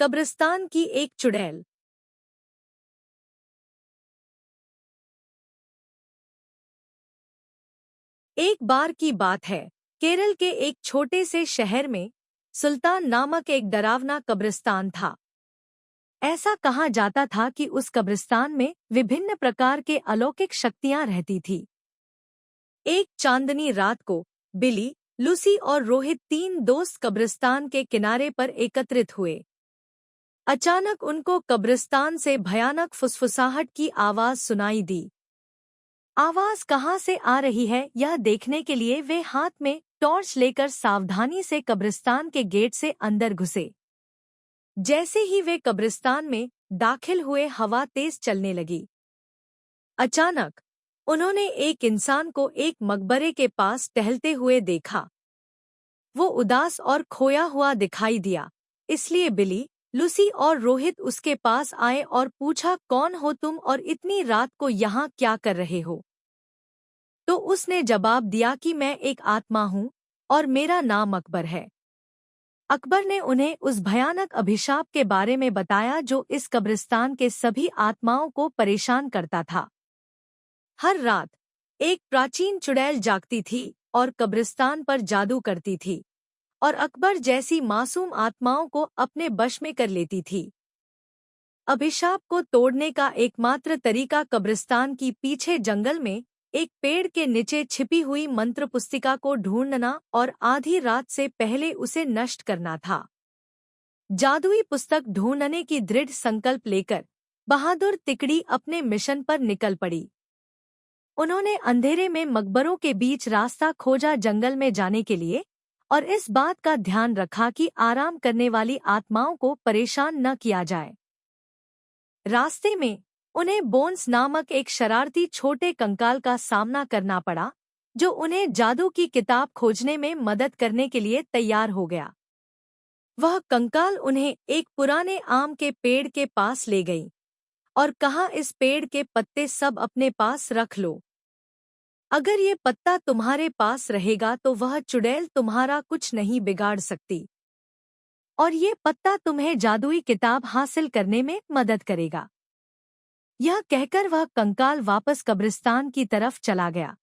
कब्रिस्तान की एक चुड़ैल। एक बार की बात है, केरल के एक छोटे से शहर में सुल्तान नामक एक डरावना कब्रिस्तान था। ऐसा कहा जाता था कि उस कब्रिस्तान में विभिन्न प्रकार के अलौकिक शक्तियां रहती थी। एक चांदनी रात को बिली, लूसी और रोहित तीन दोस्त कब्रिस्तान के किनारे पर एकत्रित हुए। अचानक उनको कब्रिस्तान से भयानक फुसफुसाहट की आवाज सुनाई दी। आवाज कहाँ से आ रही है यह देखने के लिए वे हाथ में टॉर्च लेकर सावधानी से कब्रिस्तान के गेट से अंदर घुसे। जैसे ही वे कब्रिस्तान में दाखिल हुए, हवा तेज चलने लगी। अचानक उन्होंने एक इंसान को एक मकबरे के पास टहलते हुए देखा। वो उदास और खोया हुआ दिखाई दिया, इसलिए बिली, लूसी और रोहित उसके पास आए और पूछा, कौन हो तुम और इतनी रात को यहाँ क्या कर रहे हो? तो उसने जवाब दिया कि मैं एक आत्मा हूँ और मेरा नाम अकबर है। अकबर ने उन्हें उस भयानक अभिशाप के बारे में बताया जो इस कब्रिस्तान के सभी आत्माओं को परेशान करता था। हर रात एक प्राचीन चुड़ैल जागती थी और कब्रिस्तान पर जादू करती थी और अकबर जैसी मासूम आत्माओं को अपने वश में कर लेती थी। अभिशाप को तोड़ने का एकमात्र तरीका कब्रिस्तान की पीछे जंगल में एक पेड़ के नीचे छिपी हुई मंत्र पुस्तिका को ढूंढना और आधी रात से पहले उसे नष्ट करना था। जादुई पुस्तक ढूंढने की दृढ़ संकल्प लेकर बहादुर तिकड़ी अपने मिशन पर निकल पड़ी। उन्होंने अंधेरे में मकबरों के बीच रास्ता खोजा जंगल में जाने के लिए, और इस बात का ध्यान रखा कि आराम करने वाली आत्माओं को परेशान न किया जाए। रास्ते में उन्हें बोन्स नामक एक शरारती छोटे कंकाल का सामना करना पड़ा, जो उन्हें जादू की किताब खोजने में मदद करने के लिए तैयार हो गया। वह कंकाल उन्हें एक पुराने आम के पेड़ के पास ले गई और कहा, इस पेड़ के पत्ते सब अपने पास रख लो। अगर ये पत्ता तुम्हारे पास रहेगा तो वह चुड़ैल तुम्हारा कुछ नहीं बिगाड़ सकती, और ये पत्ता तुम्हें जादुई किताब हासिल करने में मदद करेगा। यह कहकर वह कंकाल वापस कब्रिस्तान की तरफ चला गया।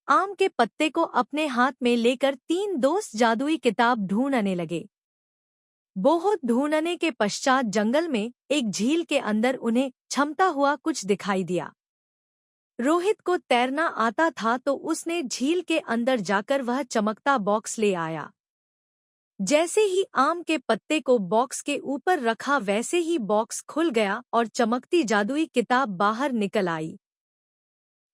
आम के पत्ते को अपने हाथ में लेकर तीन दोस्त जादुई किताब ढूंढने लगे। बहुत ढूंढने के पश्चात जंगल में एक झील के अंदर उन्हें छमता हुआ कुछ दिखाई दिया। रोहित को तैरना आता था तो उसने झील के अंदर जाकर वह चमकता बॉक्स ले आया। जैसे ही आम के पत्ते को बॉक्स के ऊपर रखा, वैसे ही बॉक्स खुल गया और चमकती जादुई किताब बाहर निकल आई।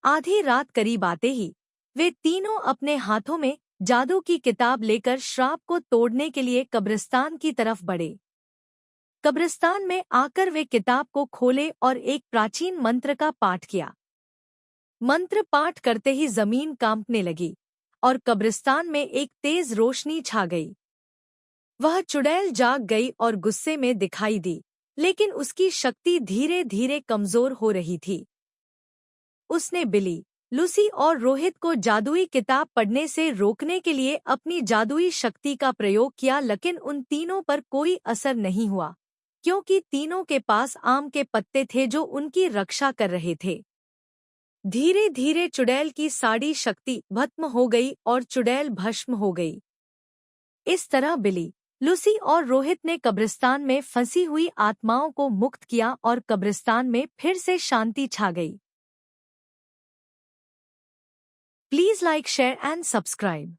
आधी रात करीब आते ही वे तीनों अपने हाथों में जादू की किताब लेकर श्राप को तोड़ने के लिए कब्रिस्तान की तरफ बढ़े। कब्रिस्तान में आकर वे किताब को खोले और एक प्राचीन मंत्र का पाठ किया। मंत्र पाठ करते ही जमीन कांपने लगी और कब्रिस्तान में एक तेज रोशनी छा गई। वह चुड़ैल जाग गई और गुस्से में दिखाई दी, लेकिन उसकी शक्ति धीरे धीरे कमजोर हो रही थी। उसने बिली, लूसी और रोहित को जादुई किताब पढ़ने से रोकने के लिए अपनी जादुई शक्ति का प्रयोग किया, लेकिन उन तीनों पर कोई असर नहीं हुआ, क्योंकि तीनों के पास आम के पत्ते थे जो उनकी रक्षा कर रहे थे। धीरे धीरे चुड़ैल की सारी शक्ति भस्म हो गई और चुड़ैल भस्म हो गई। इस तरह बिली, लूसी और रोहित ने कब्रिस्तान में फंसी हुई आत्माओं को मुक्त किया और कब्रिस्तान में फिर से शांति छा गई। Please like, share and subscribe.